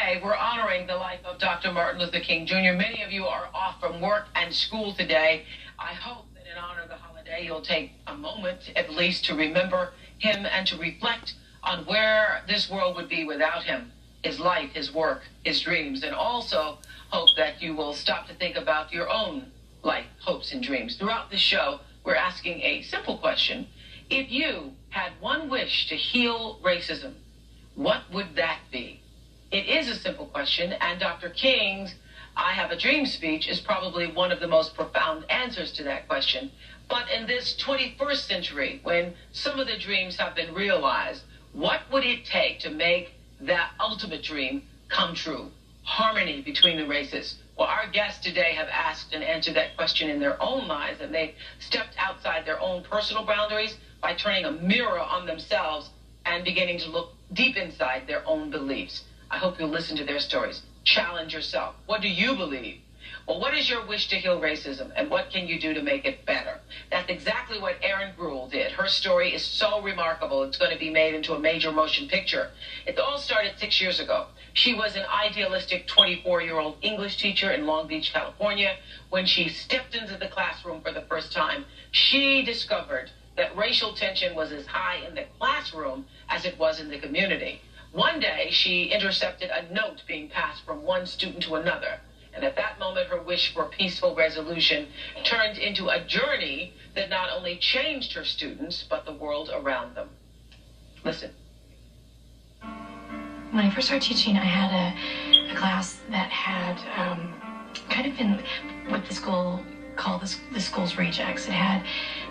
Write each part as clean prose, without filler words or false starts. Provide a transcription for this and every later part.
Today, we're honoring the life of Dr. Martin Luther King Jr. Many of you are off from work and school today. I hope that in honor of the holiday, you'll take a moment at least to remember him and to reflect on where this world would be without him, his life, his work, his dreams, and also hope that you will stop to think about your own life, hopes, and dreams. Throughout the show, we're asking a simple question. If you had one wish to heal racism, what would that be? It is a simple question, and Dr. King's I Have a Dream speech is probably one of the most profound answers to that question. But in this 21st century, when some of the dreams have been realized, what would it take to make that ultimate dream come true? Harmony between the races. Well, our guests today have asked and answered that question in their own lives, and they've stepped outside their own personal boundaries by turning a mirror on themselves and beginning to look deep inside their own beliefs. I hope you'll listen to their stories. Challenge yourself. What do you believe? Well, what is your wish to heal racism, and what can you do to make it better? That's exactly what Erin Gruhl did. Her story is so remarkable, it's going to be made into a major motion picture. It all started 6 years ago. She was an idealistic 24-year-old English teacher in Long Beach, California. When she stepped into the classroom for the first time, she discovered that racial tension was as high in the classroom as it was in the community. One day, she intercepted a note being passed from one student to another. And at that moment, her wish for peaceful resolution turned into a journey that not only changed her students, but the world around them. Listen. When I first started teaching, I had a class that had kind of been what the school called the school's rejects. It had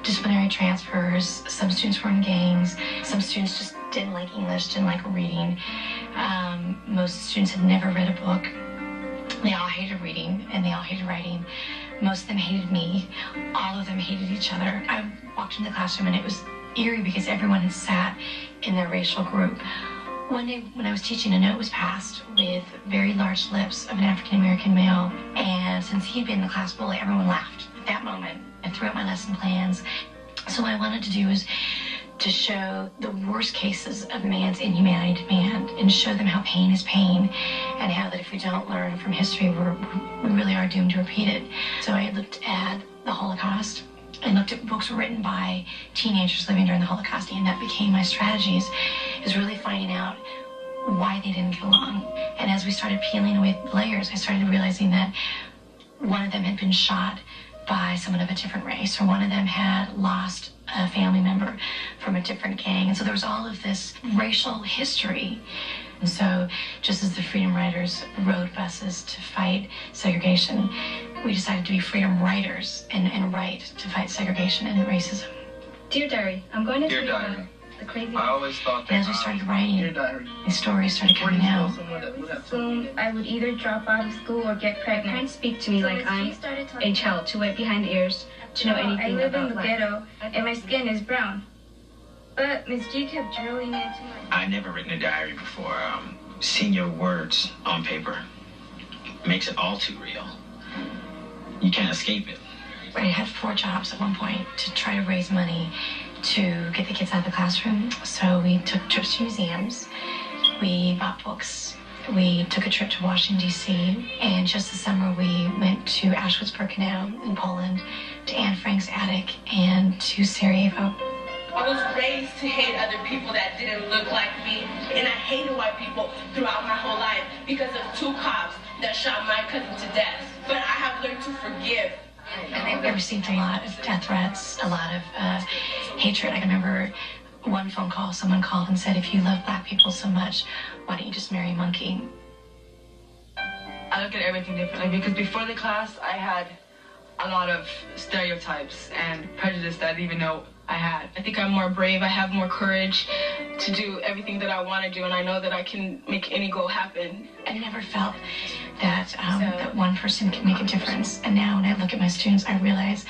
disciplinary transfers, some students were in gangs, some students just didn't like English, didn't like reading. Most students had never read a book. They all hated reading and they all hated writing. Most of them hated me. All of them hated each other. I walked into the classroom and it was eerie because everyone had sat in their racial group. One day when I was teaching, a note was passed with very large lips of an African-American male, and since he'd been the class bully, everyone laughed at that moment and threw out my lesson plans. So what I wanted to do was to show the worst cases of man's inhumanity to man and show them how pain is pain and how that if we don't learn from history, we really are doomed to repeat it. So I looked at the Holocaust and looked at books written by teenagers living during the Holocaust, and that became my strategies, is really finding out why they didn't get along. And as we started peeling away the layers, I started realizing that one of them had been shot by someone of a different race, or one of them had lost a family member from a different gang. And so there was all of this racial history. And so just as the Freedom Riders rode buses to fight segregation, we decided to be freedom writers and write to fight segregation and racism. Dear Diary, I'm going to tell you Diary. about the crazy... I always thought that... And as we started writing, these stories started coming out. Soon I would either drop out of school or get pregnant. Parents speak to me like I'm a child, too wet behind the ears to know anything about life. I live in the ghetto, and my skin is brown. But Miss G kept drilling into my... I've never written a diary before. Seeing your words on paper makes it all too real. You can't escape it. I had 4 jobs at one point to try to raise money to get the kids out of the classroom. So we took trips to museums, we bought books, we took a trip to Washington, D.C., and just this summer we went to Auschwitz-Birkenau in Poland, to Anne Frank's attic, and to Sarajevo. I was raised to hate other people that didn't look like me, and I hated white people throughout my whole life because of 2 cops that shot my cousin to death. But I have learned to forgive. I received a lot of death threats, a lot of hatred. I remember one phone call, someone called and said, if you love black people so much, why don't you just marry a monkey? I look at everything differently because before the class, I had a lot of stereotypes and prejudice that I didn't even know I had. I think I'm more brave. I have more courage to do everything that I want to do, and I know that I can make any goal happen. I never felt that that one person can make a difference. And now when I look at my students, I realize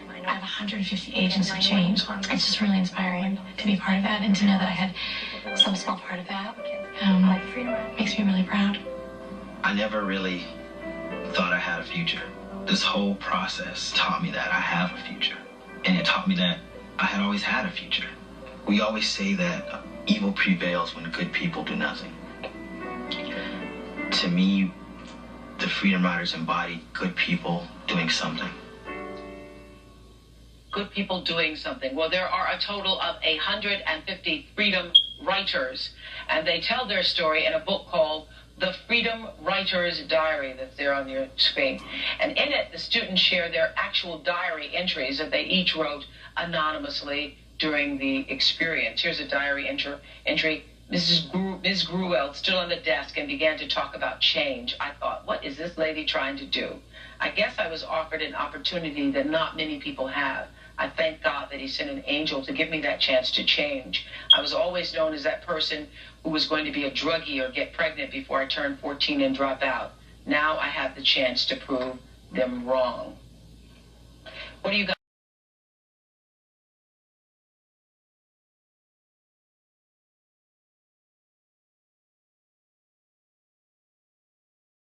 I have 150 agents of change. It's just really inspiring to be part of that and to know that I had some small part of that. Makes me really proud. I never really thought I had a future. This whole process taught me that I have a future. And it taught me that I had always had a future. We always say that evil prevails when good people do nothing. To me, the Freedom Riders embody good people doing something. Good people doing something. Well, there are a total of 150 Freedom Writers, and they tell their story in a book called The Freedom Writer's Diary that's there on your screen. And in it, the students share their actual diary entries that they each wrote anonymously during the experience. Here's a diary entry. Ms. Gruel stood on the desk and began to talk about change. I thought, what is this lady trying to do? I guess I was offered an opportunity that not many people have. I thank God that he sent an angel to give me that chance to change. I was always known as that person who was going to be a druggie or get pregnant before I turned 14 and drop out. Now I have the chance to prove them wrong. What do you got?